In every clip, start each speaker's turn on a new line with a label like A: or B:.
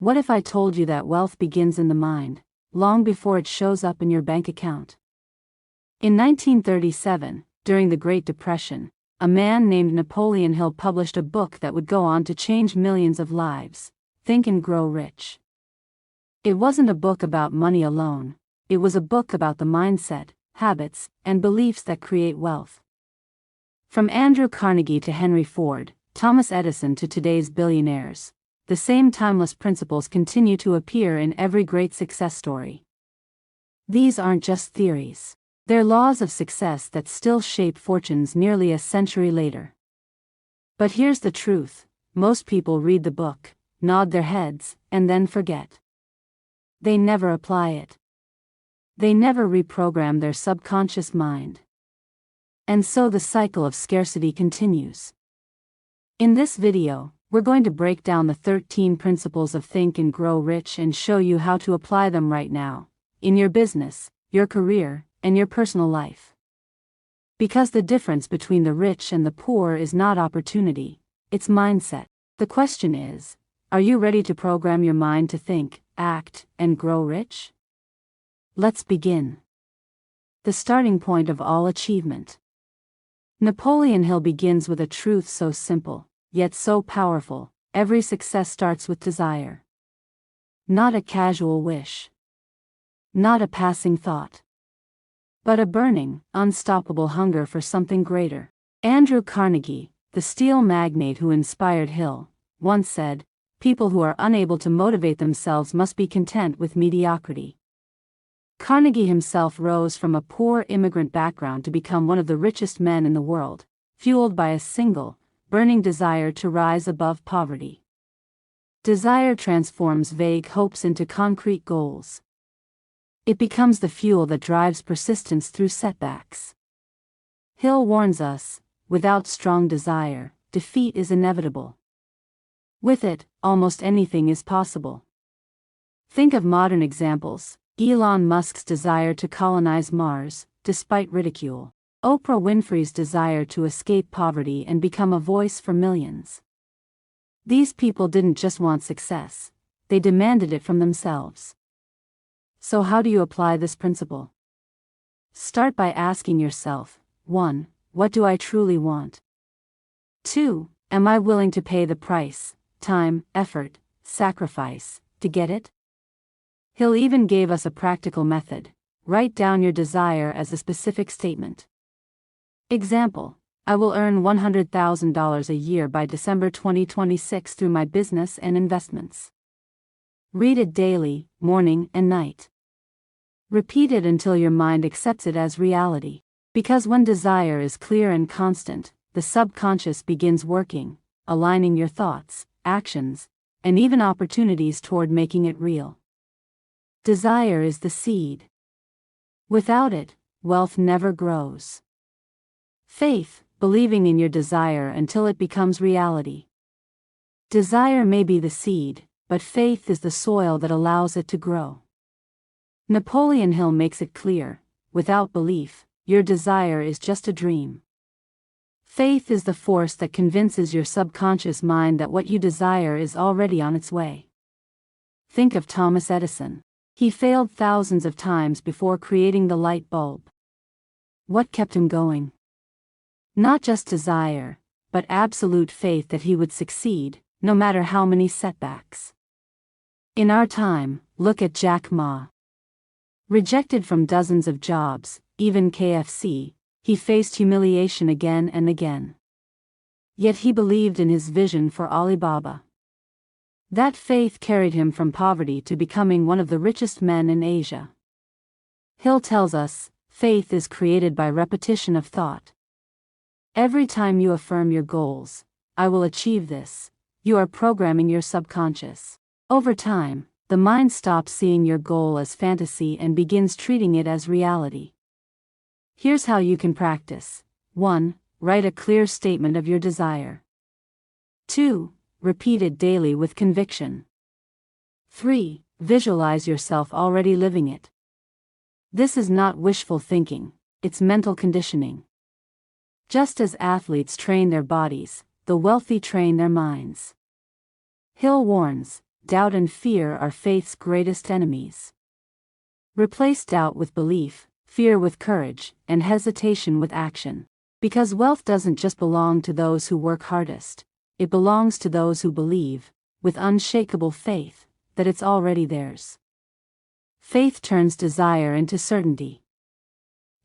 A: What if I told you that wealth begins in the mind, long before it shows up in your bank account? In 1937, during the Great Depression, a man named Napoleon Hill published a book that would go on to change millions of lives, Think and Grow Rich. It wasn't a book about money alone, it was a book about the mindset, habits, and beliefs that create wealth. From Andrew Carnegie to Henry Ford, Thomas Edison to today's billionaires, the same timeless principles continue to appear in every great success story. These aren't just theories. They're laws of success that still shape fortunes nearly a century later. But here's the truth: most people read the book, nod their heads, and then forget. They never apply it. They never reprogram their subconscious mind. And so the cycle of scarcity continues. In this video, we're going to break down the 13 principles of Think and Grow Rich and show you how to apply them right now, in your business, your career, and your personal life. Because the difference between the rich and the poor is not opportunity, it's mindset. The question is, are you ready to program your mind to think, act, and grow rich? Let's begin. The starting point of all achievement. Napoleon Hill begins with a truth so simple, yet so powerful: every success starts with desire. Not a casual wish. Not a passing thought. But a burning, unstoppable hunger for something greater. Andrew Carnegie, the steel magnate who inspired Hill, once said, "People who are unable to motivate themselves must be content with mediocrity." Carnegie himself rose from a poor immigrant background to become one of the richest men in the world, fueled by a single, burning desire to rise above poverty. Desire transforms vague hopes into concrete goals. It becomes the fuel that drives persistence through setbacks. Hill warns us, without strong desire, defeat is inevitable. With it, almost anything is possible. Think of modern examples: Elon Musk's desire to colonize Mars, despite ridicule. Oprah Winfrey's desire to escape poverty and become a voice for millions. These people didn't just want success, they demanded it from themselves. So how do you apply this principle? Start by asking yourself, 1. What do I truly want? 2. Am I willing to pay the price, time, effort, sacrifice, to get it? Hill even gave us a practical method: write down your desire as a specific statement. Example: I will earn $100,000 a year by December 2026 through my business and investments. Read it daily, morning and night. Repeat it until your mind accepts it as reality. Because when desire is clear and constant, the subconscious begins working, aligning your thoughts, actions, and even opportunities toward making it real. Desire is the seed. Without it, wealth never grows. Faith, believing in your desire until it becomes reality. Desire may be the seed, but faith is the soil that allows it to grow. Napoleon Hill makes it clear: without belief, your desire is just a dream. Faith is the force that convinces your subconscious mind that what you desire is already on its way. Think of Thomas Edison. He failed thousands of times before creating the light bulb. What kept him going? Not just desire, but absolute faith that he would succeed, no matter how many setbacks. In our time, look at Jack Ma. Rejected from dozens of jobs, even KFC, he faced humiliation again and again. Yet he believed in his vision for Alibaba. That faith carried him from poverty to becoming one of the richest men in Asia. Hill tells us, faith is created by repetition of thought. Every time you affirm your goals, "I will achieve this," you are programming your subconscious. Over time, the mind stops seeing your goal as fantasy and begins treating it as reality. Here's how you can practice. 1. Write a clear statement of your desire. 2. Repeat it daily with conviction. 3. Visualize yourself already living it. This is not wishful thinking, it's mental conditioning. Just as athletes train their bodies, the wealthy train their minds. Hill warns, doubt and fear are faith's greatest enemies. Replace doubt with belief, fear with courage, and hesitation with action. Because wealth doesn't just belong to those who work hardest, it belongs to those who believe, with unshakable faith, that it's already theirs. Faith turns desire into certainty.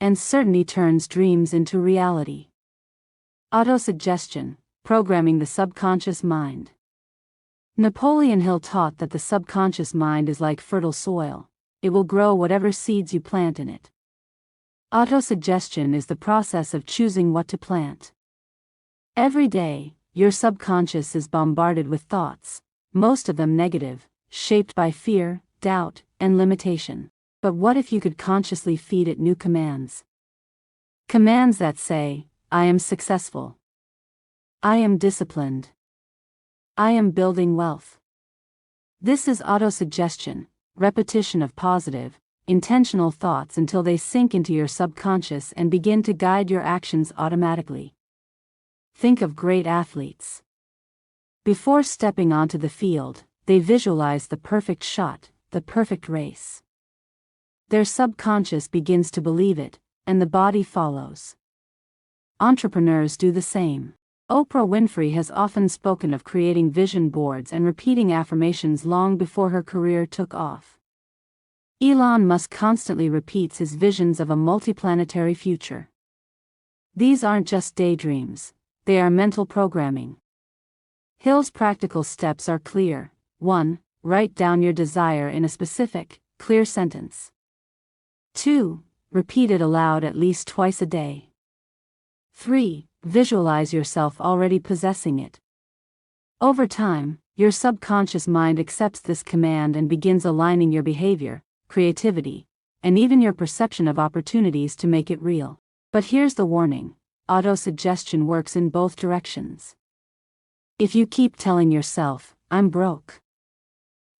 A: And certainty turns dreams into reality. Autosuggestion, programming the subconscious mind. Napoleon Hill taught that the subconscious mind is like fertile soil, it will grow whatever seeds you plant in it. Autosuggestion is the process of choosing what to plant. Every day, your subconscious is bombarded with thoughts, most of them negative, shaped by fear, doubt, and limitation. But what if you could consciously feed it new commands? Commands that say, I am successful. I am disciplined. I am building wealth. This is autosuggestion, repetition of positive, intentional thoughts until they sink into your subconscious and begin to guide your actions automatically. Think of great athletes. Before stepping onto the field, they visualize the perfect shot, the perfect race. Their subconscious begins to believe it, and the body follows. Entrepreneurs do the same. Oprah Winfrey has often spoken of creating vision boards and repeating affirmations long before her career took off. Elon Musk constantly repeats his visions of a multiplanetary future. These aren't just daydreams, they are mental programming. Hill's practical steps are clear. 1. Write down your desire in a specific, clear sentence. 2. Repeat it aloud at least twice a day. 3. Visualize yourself already possessing it. Over time, your subconscious mind accepts this command and begins aligning your behavior, creativity, and even your perception of opportunities to make it real. But here's the warning: autosuggestion works in both directions. If you keep telling yourself, I'm broke,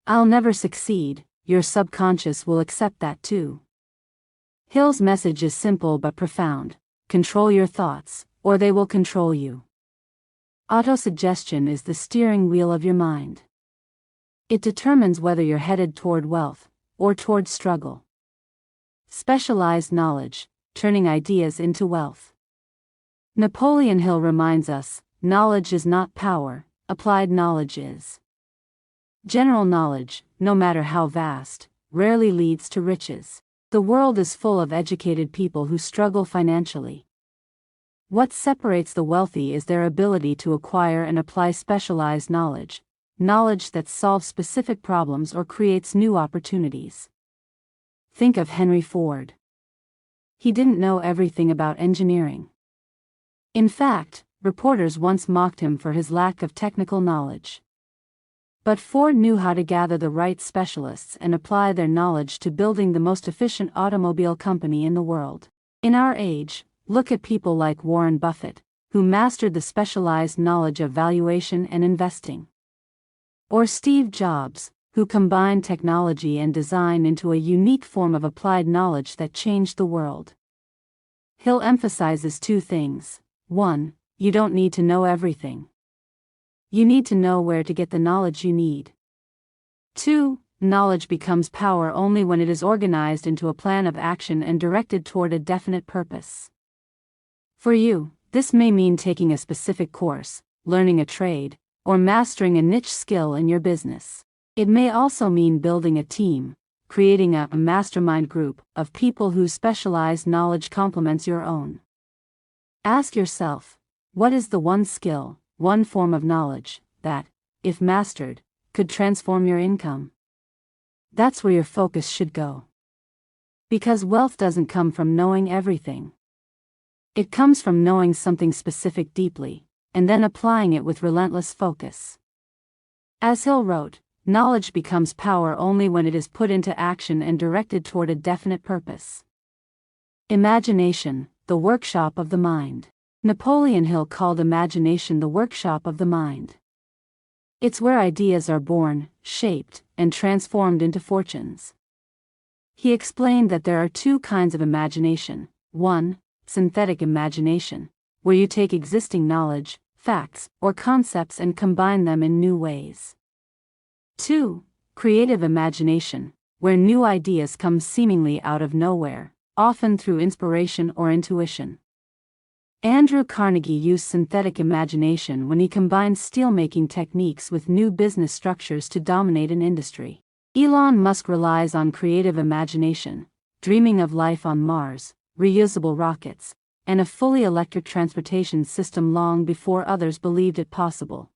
A: I'll never succeed, your subconscious will accept that too. Hill's message is simple but profound: control your thoughts, or they will control you. Autosuggestion is the steering wheel of your mind. It determines whether you're headed toward wealth, or toward struggle. Specialized knowledge, turning ideas into wealth. Napoleon Hill reminds us, knowledge is not power, applied knowledge is. General knowledge, no matter how vast, rarely leads to riches. The world is full of educated people who struggle financially. What separates the wealthy is their ability to acquire and apply specialized knowledge, knowledge that solves specific problems or creates new opportunities. Think of Henry Ford. He didn't know everything about engineering. In fact, reporters once mocked him for his lack of technical knowledge. But Ford knew how to gather the right specialists and apply their knowledge to building the most efficient automobile company in the world. In our age, look at people like Warren Buffett, who mastered the specialized knowledge of valuation and investing. Or Steve Jobs, who combined technology and design into a unique form of applied knowledge that changed the world. Hill emphasizes two things. 1. You don't need to know everything. You need to know where to get the knowledge you need. 2. Knowledge becomes power only when it is organized into a plan of action and directed toward a definite purpose. For you, this may mean taking a specific course, learning a trade, or mastering a niche skill in your business. It may also mean building a team, creating a mastermind group of people whose specialized knowledge complements your own. Ask yourself, what is the one skill, one form of knowledge, that, if mastered, could transform your income? That's where your focus should go. Because wealth doesn't come from knowing everything. It comes from knowing something specific deeply, and then applying it with relentless focus. As Hill wrote, knowledge becomes power only when it is put into action and directed toward a definite purpose. Imagination, the workshop of the mind. Napoleon Hill called imagination the workshop of the mind. It's where ideas are born, shaped, and transformed into fortunes. He explained that there are two kinds of imagination. 1. Synthetic imagination, where you take existing knowledge, facts, or concepts and combine them in new ways. 2. Creative imagination, where new ideas come seemingly out of nowhere, often through inspiration or intuition. Andrew Carnegie used synthetic imagination when he combined steelmaking techniques with new business structures to dominate an industry. Elon Musk relies on creative imagination, dreaming of life on Mars, reusable rockets, and a fully electric transportation system long before others believed it possible.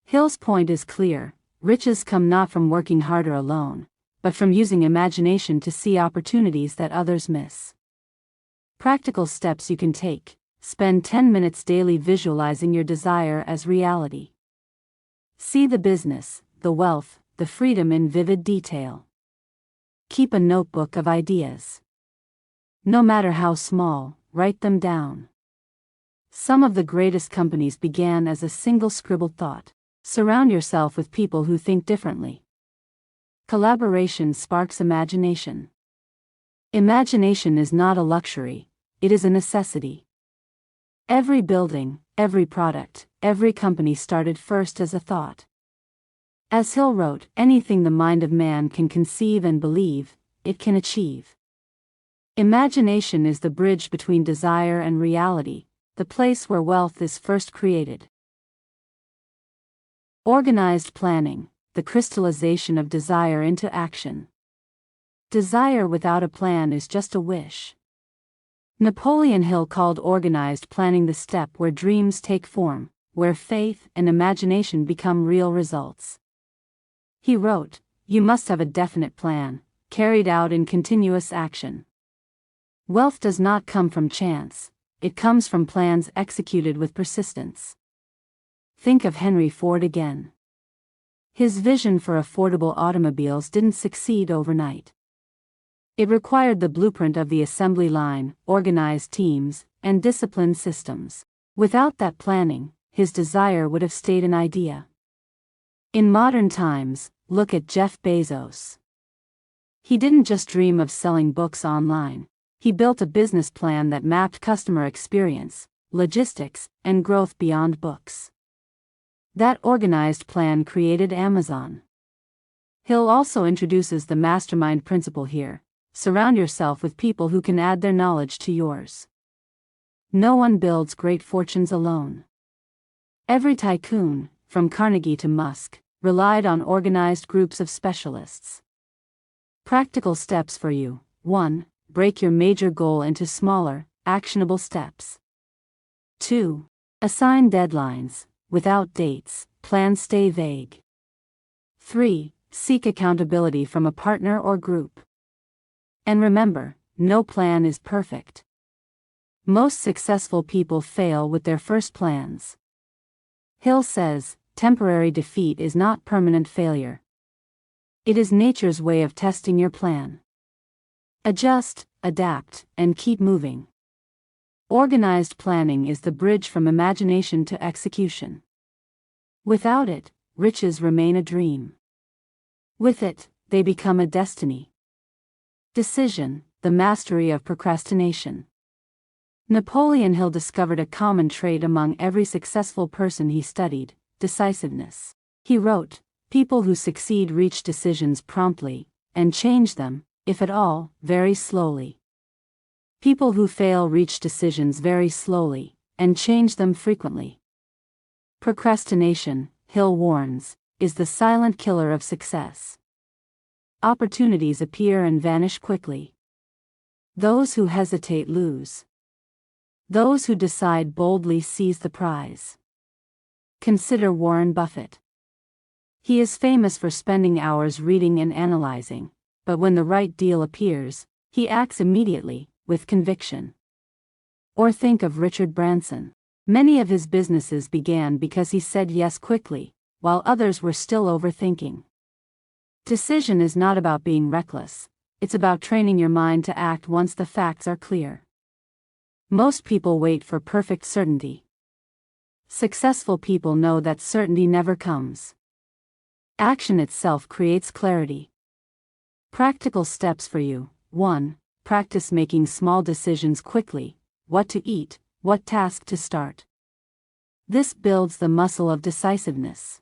A: Hill's point is clear: riches come not from working harder alone, but from using imagination to see opportunities that others miss. Practical steps you can take: spend 10 minutes daily visualizing your desire as reality. See the business, the wealth, the freedom in vivid detail. Keep a notebook of ideas. No matter how small, write them down. Some of the greatest companies began as a single scribbled thought. Surround yourself with people who think differently. Collaboration sparks imagination. Imagination is not a luxury, it is a necessity. Every building, every product, every company started first as a thought. As Hill wrote, anything the mind of man can conceive and believe, it can achieve. Imagination is the bridge between desire and reality, the place where wealth is first created. Organized planning, the crystallization of desire into action. Desire without a plan is just a wish. Napoleon Hill called organized planning the step where dreams take form, where faith and imagination become real results. He wrote, "You must have a definite plan, carried out in continuous action." Wealth does not come from chance, it comes from plans executed with persistence. Think of Henry Ford again. His vision for affordable automobiles didn't succeed overnight. It required the blueprint of the assembly line, organized teams, and disciplined systems. Without that planning, his desire would have stayed an idea. In modern times, look at Jeff Bezos. He didn't just dream of selling books online, he built a business plan that mapped customer experience, logistics, and growth beyond books. That organized plan created Amazon. Hill also introduces the mastermind principle here: surround yourself with people who can add their knowledge to yours. No one builds great fortunes alone. Every tycoon, from Carnegie to Musk, relied on organized groups of specialists. Practical steps for you: 1. Break your major goal into smaller, actionable steps. 2. Assign deadlines. Without dates, plans stay vague. 3. Seek accountability from a partner or group. And remember, no plan is perfect. Most successful people fail with their first plans. Hill says, temporary defeat is not permanent failure. It is nature's way of testing your plan. Adjust, adapt, and keep moving. Organized planning is the bridge from imagination to execution. Without it, riches remain a dream. With it, they become a destiny. Decision, the mastery of procrastination. Napoleon Hill discovered a common trait among every successful person he studied: decisiveness. He wrote, "People who succeed reach decisions promptly, and change them, if at all, very slowly. People who fail reach decisions very slowly, and change them frequently." Procrastination, Hill warns, is the silent killer of success. Opportunities appear and vanish quickly. Those who hesitate lose. Those who decide boldly seize the prize. Consider Warren Buffett. He is famous for spending hours reading and analyzing, but when the right deal appears, he acts immediately, with conviction. Or think of Richard Branson. Many of his businesses began because he said yes quickly, while others were still overthinking. Decision is not about being reckless, it's about training your mind to act once the facts are clear. Most people wait for perfect certainty. Successful people know that certainty never comes. Action itself creates clarity. Practical steps for you: 1. Practice making small decisions quickly: what to eat, what task to start. This builds the muscle of decisiveness.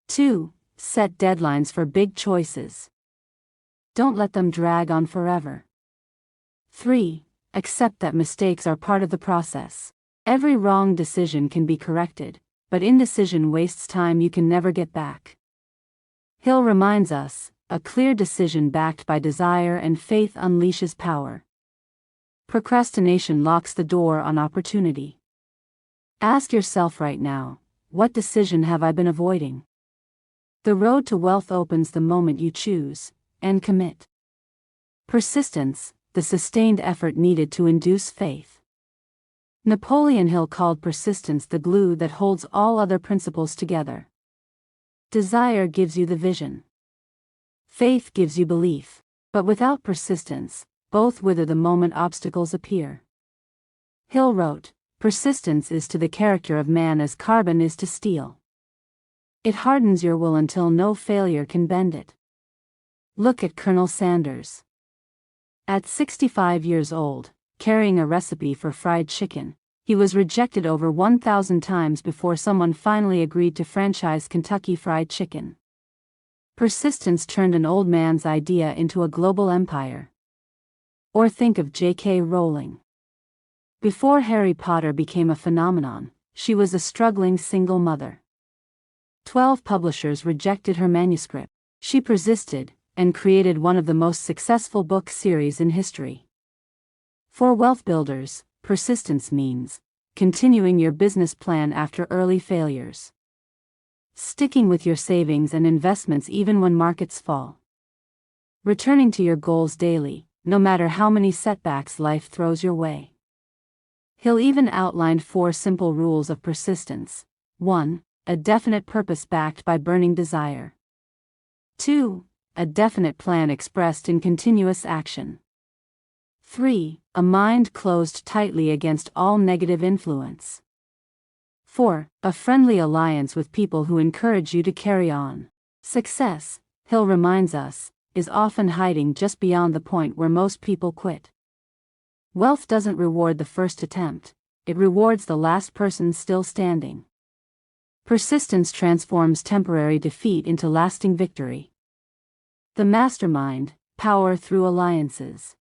A: 2. set deadlines for big choices. Don't let them drag on forever. 3. Accept that mistakes are part of the process. Every wrong decision can be corrected, but indecision wastes time you can never get back. Hill reminds us, a clear decision backed by desire and faith unleashes power. Procrastination locks the door on opportunity. Ask yourself right now, what decision have I been avoiding? The road to wealth opens the moment you choose and commit. Persistence, the sustained effort needed to induce faith. Napoleon Hill called persistence the glue that holds all other principles together. Desire gives you the vision. Faith gives you belief, but without persistence, both wither the moment obstacles appear. Hill wrote, "Persistence is to the character of man as carbon is to steel. It hardens your will until no failure can bend it." Look at Colonel Sanders. At 65 years old, carrying a recipe for fried chicken, he was rejected over 1,000 times before someone finally agreed to franchise Kentucky Fried Chicken. Persistence turned an old man's idea into a global empire. Or think of J.K. Rowling. Before Harry Potter became a phenomenon, she was a struggling single mother. 12 publishers rejected her manuscript. She persisted, and created one of the most successful book series in history. For wealth builders, persistence means continuing your business plan after early failures. Sticking with your savings and investments even when markets fall. Returning to your goals daily, no matter how many setbacks life throws your way. Hill even outlined 4 simple rules of persistence. 1. A definite purpose backed by burning desire. 2. A definite plan expressed in continuous action. 3. A mind closed tightly against all negative influence. 4. A friendly alliance with people who encourage you to carry on. Success, Hill reminds us, is often hiding just beyond the point where most people quit. Wealth doesn't reward the first attempt, it rewards the last person still standing. Persistence transforms temporary defeat into lasting victory. The mastermind, power through alliances.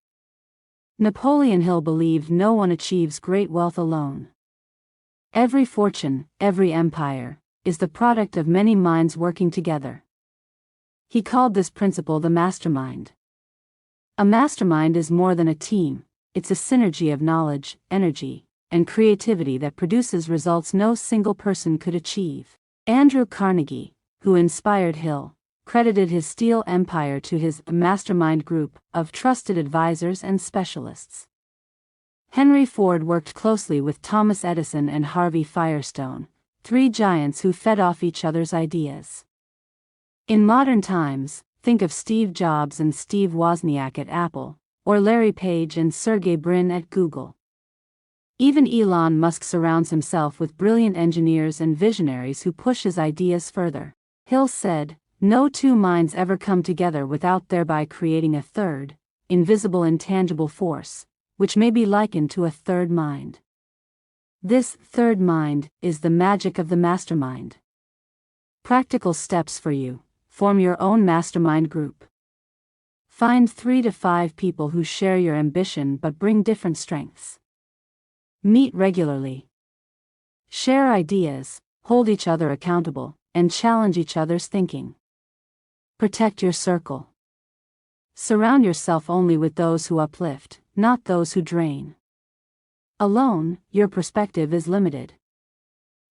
A: Napoleon Hill believed no one achieves great wealth alone. Every fortune, every empire, is the product of many minds working together. He called this principle the mastermind. A mastermind is more than a team, it's a synergy of knowledge, energy, and creativity that produces results no single person could achieve. Andrew Carnegie, who inspired Hill, credited his steel empire to his mastermind group of trusted advisors and specialists. Henry Ford worked closely with Thomas Edison and Harvey Firestone, 3 giants who fed off each other's ideas. In modern times, think of Steve Jobs and Steve Wozniak at Apple, or Larry Page and Sergey Brin at Google. Even Elon Musk surrounds himself with brilliant engineers and visionaries who push his ideas further. Hill said, "No 2 minds ever come together without thereby creating a third, invisible intangible force, which may be likened to a third mind. This third mind is the magic of the mastermind." Practical steps for you: form your own mastermind group. Find 3 to 5 people who share your ambition but bring different strengths. Meet regularly. Share ideas, hold each other accountable, and challenge each other's thinking. Protect your circle. Surround yourself only with those who uplift, not those who drain. Alone, your perspective is limited.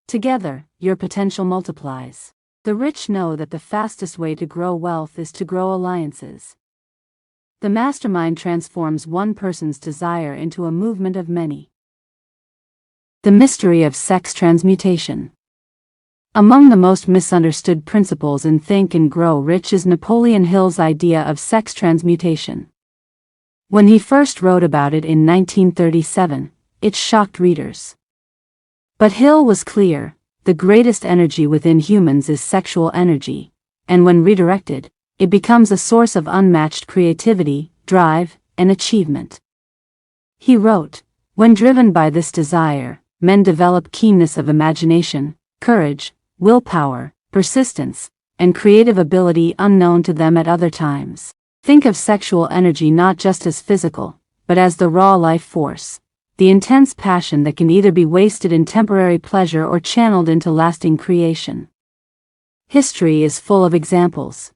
A: Together, your potential multiplies. The rich know that the fastest way to grow wealth is to grow alliances. The mastermind transforms one person's desire into a movement of many. The mystery of sex transmutation. Among the most misunderstood principles in Think and Grow Rich is Napoleon Hill's idea of sex transmutation. When he first wrote about it in 1937, it shocked readers. But Hill was clear: the greatest energy within humans is sexual energy, and when redirected, it becomes a source of unmatched creativity, drive, and achievement. He wrote, "When driven by this desire, men develop keenness of imagination, courage, willpower, persistence, and creative ability unknown to them at other times. Think of sexual energy not just as physical, but as the raw life force, the intense passion that can either be wasted in temporary pleasure or channeled into lasting creation. History is full of examples.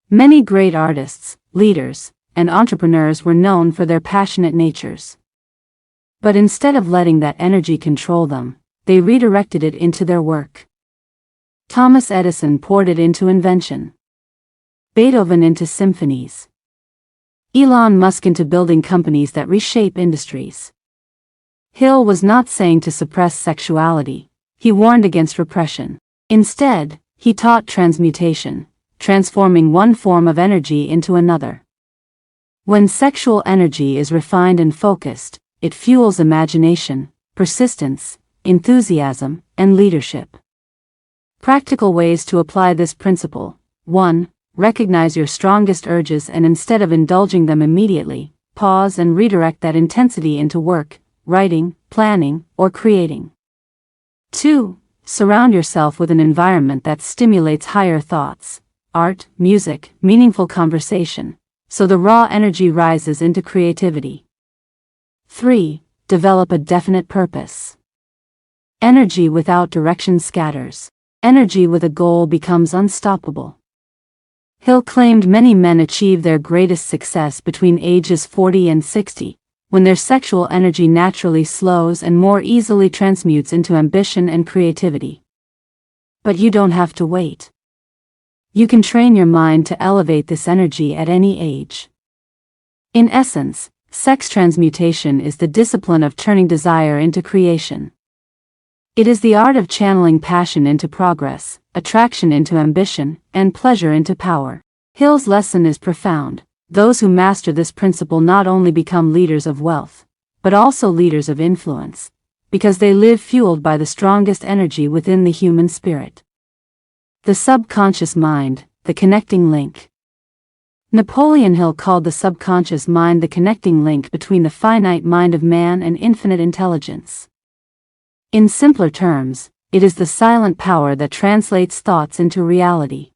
A: Many great artists, leaders, and entrepreneurs were known for their passionate natures. But instead of letting that energy control them, they redirected it into their work. Thomas Edison poured it into invention. Beethoven into symphonies. Elon Musk into building companies that reshape industries. Hill was not saying to suppress sexuality, he warned against repression. Instead, he taught transmutation, transforming one form of energy into another. When sexual energy is refined and focused, it fuels imagination, persistence, enthusiasm, and leadership. Practical ways to apply this principle. 1. Recognize your strongest urges and instead of indulging them immediately, pause and redirect that intensity into work, writing, planning, or creating. 2. Surround yourself with an environment that stimulates higher thoughts, art, music, meaningful conversation, so the raw energy rises into creativity. 3. Develop a definite purpose. Energy without direction scatters. Energy with a goal becomes unstoppable. Hill claimed many men achieve their greatest success between ages 40 and 60, when their sexual energy naturally slows and more easily transmutes into ambition and creativity. But you don't have to wait. You can train your mind to elevate this energy at any age. In essence, sex transmutation is the discipline of turning desire into creation. It is the art of channeling passion into progress, attraction into ambition, and pleasure into power. Hill's lesson is profound. Those who master this principle not only become leaders of wealth, but also leaders of influence, because they live fueled by the strongest energy within the human spirit. The subconscious mind, the connecting link. Napoleon Hill called the subconscious mind the connecting link between the finite mind of man and infinite intelligence. In simpler terms, it is the silent power that translates thoughts into reality.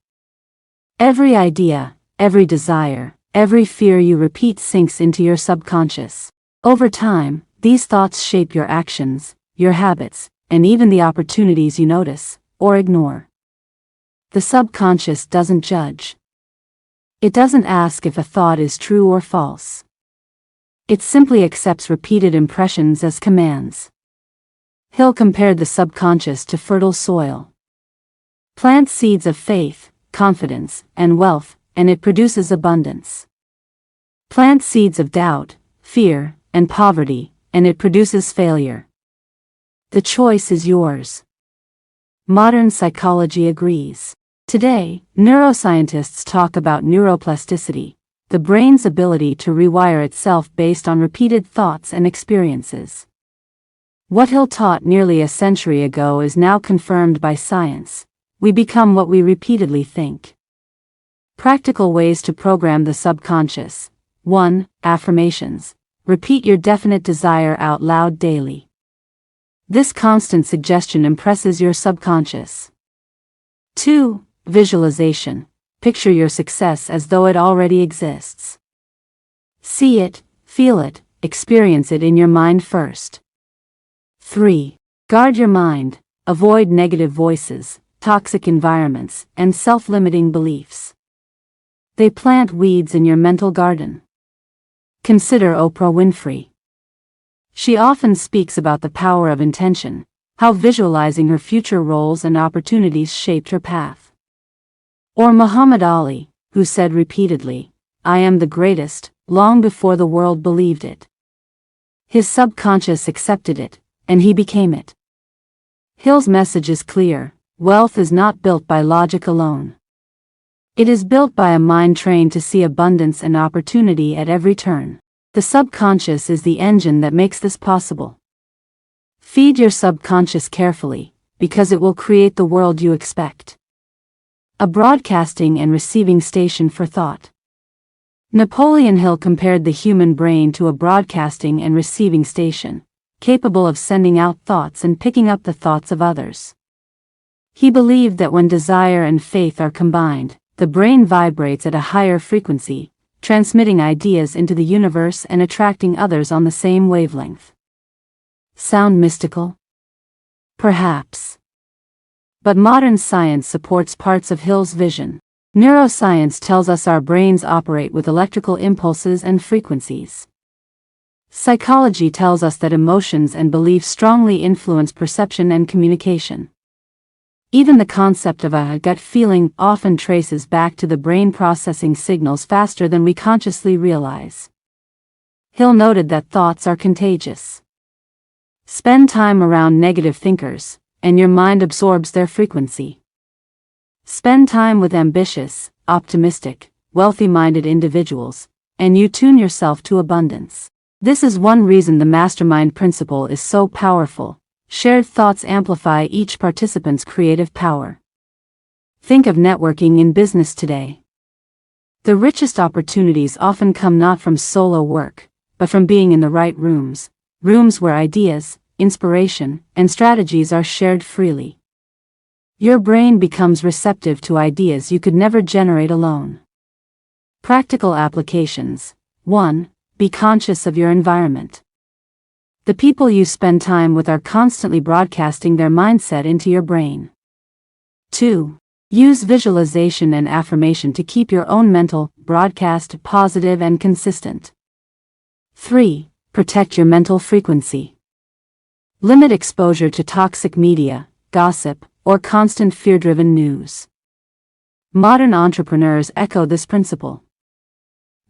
A: Every idea, every desire, every fear you repeat sinks into your subconscious. Over time, these thoughts shape your actions, your habits, and even the opportunities you notice or ignore. The subconscious doesn't judge. It doesn't ask if a thought is true or false. It simply accepts repeated impressions as commands. Hill compared the subconscious to fertile soil. Plant seeds of faith, confidence, and wealth, and it produces abundance. Plant seeds of doubt, fear, and poverty, and it produces failure. The choice is yours. Modern psychology agrees. Today, neuroscientists talk about neuroplasticity, the brain's ability to rewire itself based on repeated thoughts and experiences. What Hill taught nearly a century ago is now confirmed by science. We become what we repeatedly think. Practical ways to program the subconscious. 1. Affirmations. Repeat your definite desire out loud daily. This constant suggestion impresses your subconscious. 2. Visualization. Picture your success as though it already exists. See it, feel it, experience it in your mind first. 3. Guard your mind. Avoid negative voices, toxic environments, and self-limiting beliefs. They plant weeds in your mental garden. Consider Oprah Winfrey. She often speaks about the power of intention, how visualizing her future roles and opportunities shaped her path. Or Muhammad Ali, who said repeatedly, "I am the greatest," long before the world believed it. His subconscious accepted it, and he became it. Hill's message is clear: wealth is not built by logic alone. It is built by a mind trained to see abundance and opportunity at every turn. The subconscious is the engine that makes this possible. Feed your subconscious carefully, because it will create the world you expect. A broadcasting and receiving station for thought. Napoleon Hill compared the human brain to a broadcasting and receiving station, capable of sending out thoughts and picking up the thoughts of others. He believed that when desire and faith are combined, the brain vibrates at a higher frequency, transmitting ideas into the universe and attracting others on the same wavelength. Sound mystical? Perhaps. But modern science supports parts of Hill's vision. Neuroscience tells us our brains operate with electrical impulses and frequencies. Psychology tells us that emotions and beliefs strongly influence perception and communication. Even the concept of a gut feeling often traces back to the brain processing signals faster than we consciously realize. Hill noted that thoughts are contagious. Spend time around negative thinkers, and your mind absorbs their frequency. Spend time with ambitious, optimistic, wealthy-minded individuals, and you tune yourself to abundance. This is one reason the mastermind principle is so powerful. Shared thoughts amplify each participant's creative power. Think of networking in business today. The richest opportunities often come not from solo work, but from being in the right rooms where ideas, inspiration, and strategies are shared freely. Your brain becomes receptive to ideas you could never generate alone. Practical applications. 1. Be conscious of your environment. The people you spend time with are constantly broadcasting their mindset into your brain. 2. Use visualization and affirmation to keep your own mental broadcast positive and consistent. 3. Protect your mental frequency. Limit exposure to toxic media, gossip, or constant fear-driven news. Modern entrepreneurs echo this principle.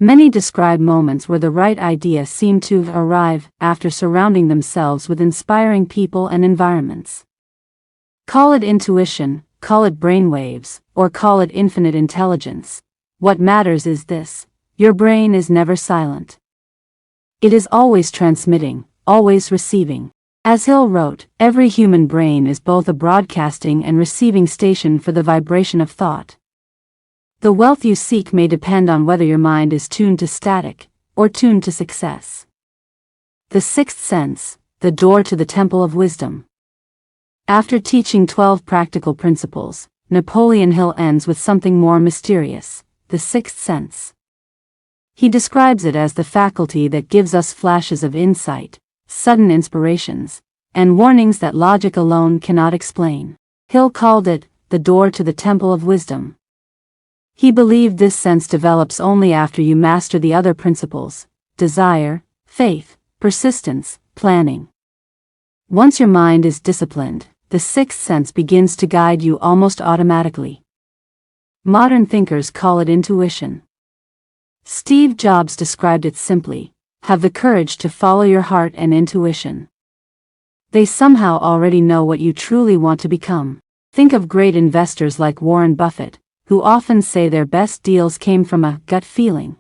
A: Many describe moments where the right idea seemed to arrive after surrounding themselves with inspiring people and environments. Call it intuition, call it brainwaves, or call it infinite intelligence. What matters is this: your brain is never silent. It is always transmitting, always receiving. As Hill wrote, every human brain is both a broadcasting and receiving station for the vibration of thought. The wealth you seek may depend on whether your mind is tuned to static, or tuned to success. The sixth sense, the door to the temple of wisdom. After teaching 12 practical principles, Napoleon Hill ends with something more mysterious: the sixth sense. He describes it as the faculty that gives us flashes of insight, sudden inspirations, and warnings that logic alone cannot explain. Hill called it the door to the temple of wisdom. He believed this sense develops only after you master the other principles: desire, faith, persistence, planning. Once your mind is disciplined, the sixth sense begins to guide you almost automatically. Modern thinkers call it intuition. Steve Jobs described it simply: have the courage to follow your heart and intuition. They somehow already know what you truly want to become. Think of great investors like Warren Buffett, who often say their best deals came from a gut feeling.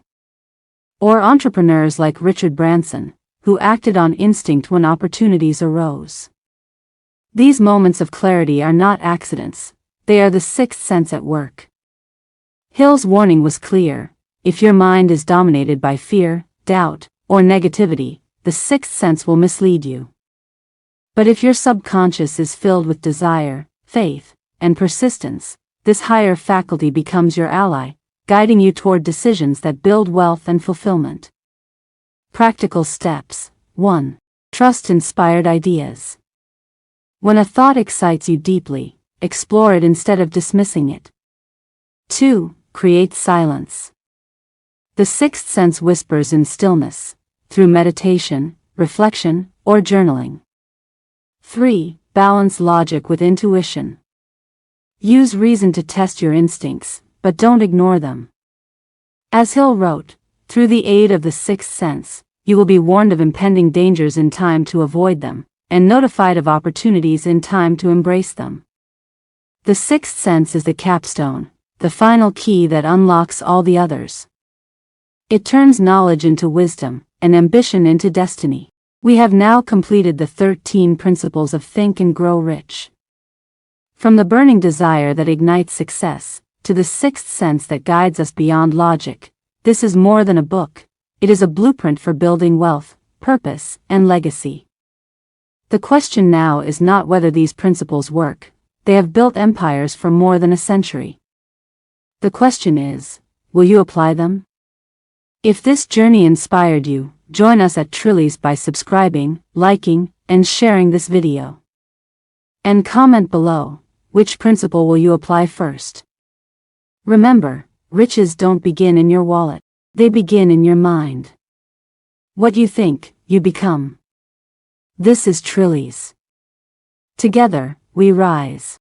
A: Or entrepreneurs like Richard Branson, who acted on instinct when opportunities arose. These moments of clarity are not accidents, they are the sixth sense at work. Hill's warning was clear: if your mind is dominated by fear, doubt, or negativity, the sixth sense will mislead you. But if your subconscious is filled with desire, faith, and persistence, this higher faculty becomes your ally, guiding you toward decisions that build wealth and fulfillment. Practical steps. 1. Trust inspired ideas. When a thought excites you deeply, explore it instead of dismissing it. 2. Create silence. The sixth sense whispers in stillness, through meditation, reflection, or journaling. 3. Balance logic with intuition. Use reason to test your instincts, but don't ignore them. As Hill wrote, through the aid of the sixth sense, you will be warned of impending dangers in time to avoid them, and notified of opportunities in time to embrace them. The sixth sense is the capstone, the final key that unlocks all the others. It turns knowledge into wisdom, and ambition into destiny. We have now completed the 13 principles of Think and Grow Rich. From the burning desire that ignites success, to the sixth sense that guides us beyond logic, this is more than a book, it is a blueprint for building wealth, purpose, and legacy. The question now is not whether these principles work, They have built empires for more than a century. The question is, will you apply them? If this journey inspired you, join us at Trillies by subscribing, liking, and sharing this video. And comment below, which principle will you apply first? Remember, riches don't begin in your wallet, they begin in your mind. What you think, you become. This is Trillies. Together, we rise.